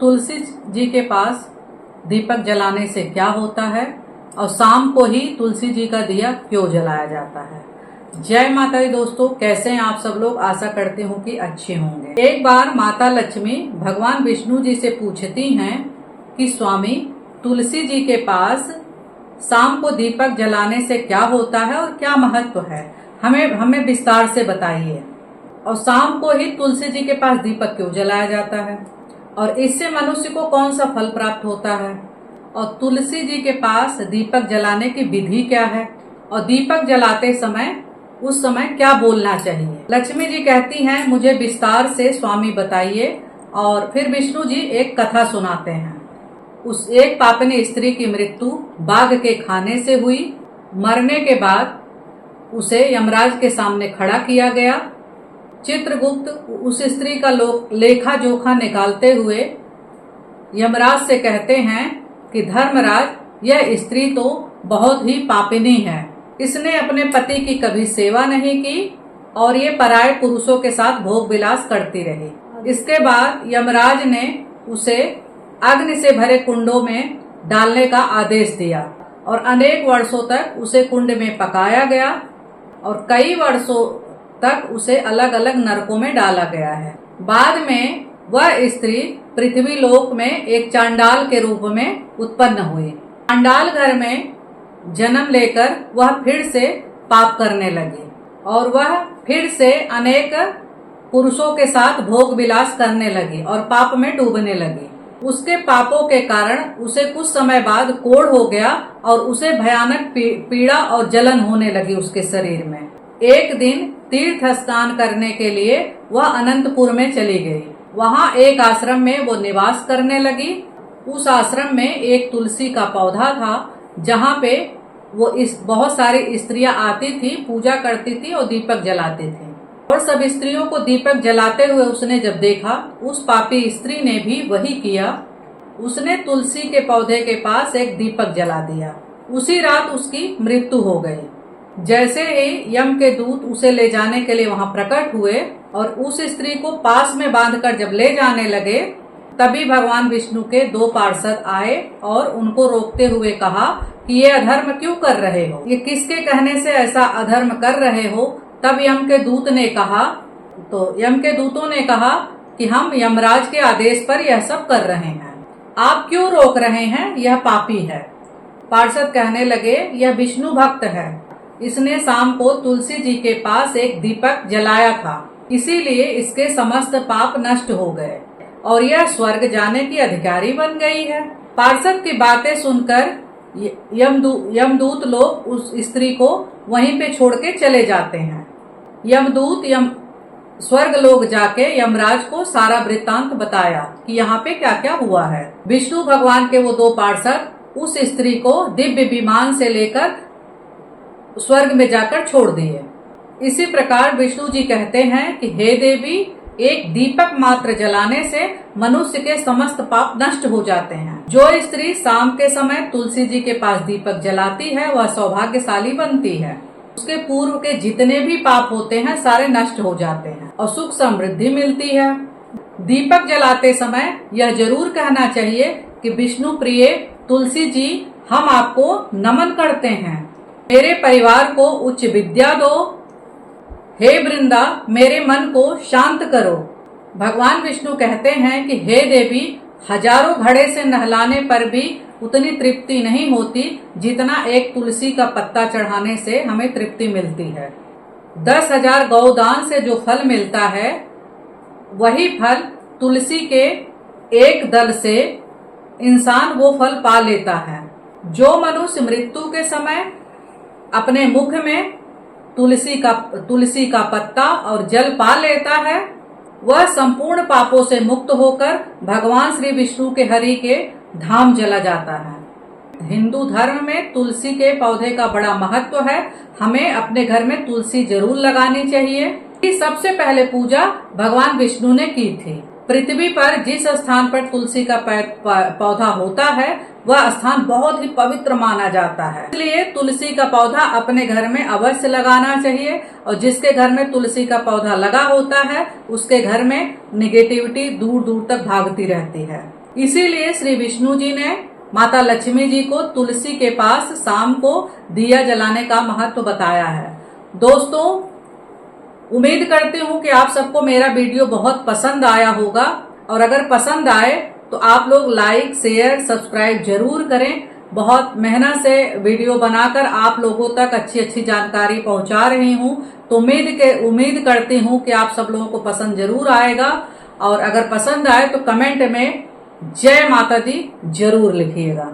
तुलसी जी के पास दीपक जलाने से क्या होता है और शाम को ही तुलसी जी का दिया क्यों जलाया जाता है। जय माता दी दोस्तों, कैसे हैं आप सब लोग। आशा करती हूँ कि अच्छे होंगे। एक बार माता लक्ष्मी भगवान विष्णु जी से पूछती हैं कि स्वामी, तुलसी जी के पास शाम को दीपक जलाने से क्या होता है और क्या महत्व है, हमें विस्तार से बताइए। और शाम को ही तुलसी जी के पास दीपक क्यों जलाया जाता है और इससे मनुष्य को कौन सा फल प्राप्त होता है, और तुलसी जी के पास दीपक जलाने की विधि क्या है, और दीपक जलाते समय उस समय क्या बोलना चाहिए। लक्ष्मी जी कहती हैं, मुझे विस्तार से स्वामी बताइए। और फिर विष्णु जी एक कथा सुनाते हैं। उस एक पापनी स्त्री की मृत्यु बाघ के खाने से हुई। मरने के बाद उसे यमराज के सामने खड़ा किया गया। चित्रगुप्त उस स्त्री का लेखा जोखा निकालते हुए यमराज से कहते हैं कि धर्मराज, यह स्त्री तो बहुत ही पापिनी है। इसने अपने पति की कभी सेवा नहीं की और ये पराये पुरुषों के साथ भोग विलास करती रही। इसके बाद यमराज ने उसे अग्नि से भरे कुंडों में डालने का आदेश दिया और अनेक वर्षों तक उसे कुंड में पकाया गया और कई वर्षों तक उसे अलग अलग नरकों में डाला गया है। बाद में वह स्त्री पृथ्वी लोक में एक चांडाल के रूप में उत्पन्न हुई। चांडाल घर में जन्म लेकर वह फिर से पाप करने लगी और वह फिर से अनेक पुरुषों के साथ भोग विलास करने लगी और पाप में डूबने लगी। उसके पापों के कारण उसे कुछ समय बाद कोढ़ हो गया और उसे भयानक पीड़ा और जलन होने लगी उसके शरीर में। एक दिन तीर्थ स्नान करने के लिए वह अनंतपुर में चली गई। वहां एक आश्रम में वो निवास करने लगी। उस आश्रम में एक तुलसी का पौधा था जहाँ पे वो बहुत सारी स्त्रियां आती थी, पूजा करती थी और दीपक जलाती थी। और सब स्त्रियों को दीपक जलाते हुए उसने जब देखा, उस पापी स्त्री ने भी वही किया। उसने तुलसी के पौधे के पास एक दीपक जला दिया। उसी रात उसकी मृत्यु हो गई। जैसे ही यम के दूत उसे ले जाने के लिए वहां प्रकट हुए और उस स्त्री को पास में बांधकर जब ले जाने लगे, तभी भगवान विष्णु के दो पार्षद आए और उनको रोकते हुए कहा कि ये अधर्म क्यों कर रहे हो, ये किसके कहने से ऐसा अधर्म कर रहे हो। तब यम के दूतों ने कहा कि हम यमराज के आदेश पर यह सब कर रहे हैं, आप क्यों रोक रहे हैं, यह पापी है। पार्षद कहने लगे, यह विष्णु भक्त है, इसने शाम को तुलसी जी के पास एक दीपक जलाया था, इसीलिए इसके समस्त पाप नष्ट हो गए और यह स्वर्ग जाने की अधिकारी बन गई है। पार्षद की बातें सुनकर यमदूत लोग उस स्त्री को वहीं पे छोड़ के चले जाते हैं। यमदूत स्वर्ग लोग जाके यमराज को सारा वृत्तांत बताया कि यहाँ पे क्या क्या हुआ है। विष्णु भगवान के वो दो पार्षद उस स्त्री को दिव्य विमान से लेकर स्वर्ग में जाकर छोड़ दिए। इसी प्रकार विष्णु जी कहते हैं कि हे देवी, एक दीपक मात्र जलाने से मनुष्य के समस्त पाप नष्ट हो जाते हैं। जो स्त्री शाम के समय तुलसी जी के पास दीपक जलाती है वह सौभाग्यशाली बनती है। उसके पूर्व के जितने भी पाप होते हैं सारे नष्ट हो जाते हैं और सुख समृद्धि मिलती है। दीपक जलाते समय यह जरूर कहना चाहिए कि विष्णु प्रिय तुलसी जी, हम आपको नमन करते हैं, मेरे परिवार को उच्च विद्या दो, हे वृंदा मेरे मन को शांत करो। भगवान विष्णु कहते हैं कि हे देवी, हजारों घड़े से नहलाने पर भी उतनी तृप्ति नहीं होती जितना एक तुलसी का पत्ता चढ़ाने से हमें तृप्ति मिलती है। 10,000 गौदान से जो फल मिलता है वही फल तुलसी के एक दल से इंसान वो फल पा लेता है। जो मनुष्य मृत्यु के समय अपने मुख में तुलसी का पत्ता और जल पा लेता है, वह संपूर्ण पापों से मुक्त होकर भगवान श्री विष्णु के हरि के धाम चला जाता है। हिंदू धर्म में तुलसी के पौधे का बड़ा महत्व है। हमें अपने घर में तुलसी जरूर लगानी चाहिए। सबसे पहले पूजा भगवान विष्णु ने की थी। पृथ्वी पर जिस स्थान पर तुलसी का पौधा होता है वह स्थान बहुत ही पवित्र माना जाता है, इसलिए तुलसी का पौधा अपने घर में अवश्य लगाना चाहिए। और जिसके घर में तुलसी का पौधा लगा होता है उसके घर में निगेटिविटी दूर दूर तक भागती रहती है। इसीलिए श्री विष्णु जी ने माता लक्ष्मी जी को तुलसी के पास शाम को दिया जलाने का महत्व बताया है। दोस्तों, उम्मीद करती हूँ कि आप सबको मेरा वीडियो बहुत पसंद आया होगा, और अगर पसंद आए तो आप लोग लाइक, शेयर, सब्सक्राइब जरूर करें। बहुत मेहनत से वीडियो बनाकर आप लोगों तक अच्छी अच्छी जानकारी पहुंचा रही हूं, तो उम्मीद करती हूं कि आप सब लोगों को पसंद जरूर आएगा। और अगर पसंद आए तो कमेंट में जय माता दी जरूर लिखिएगा।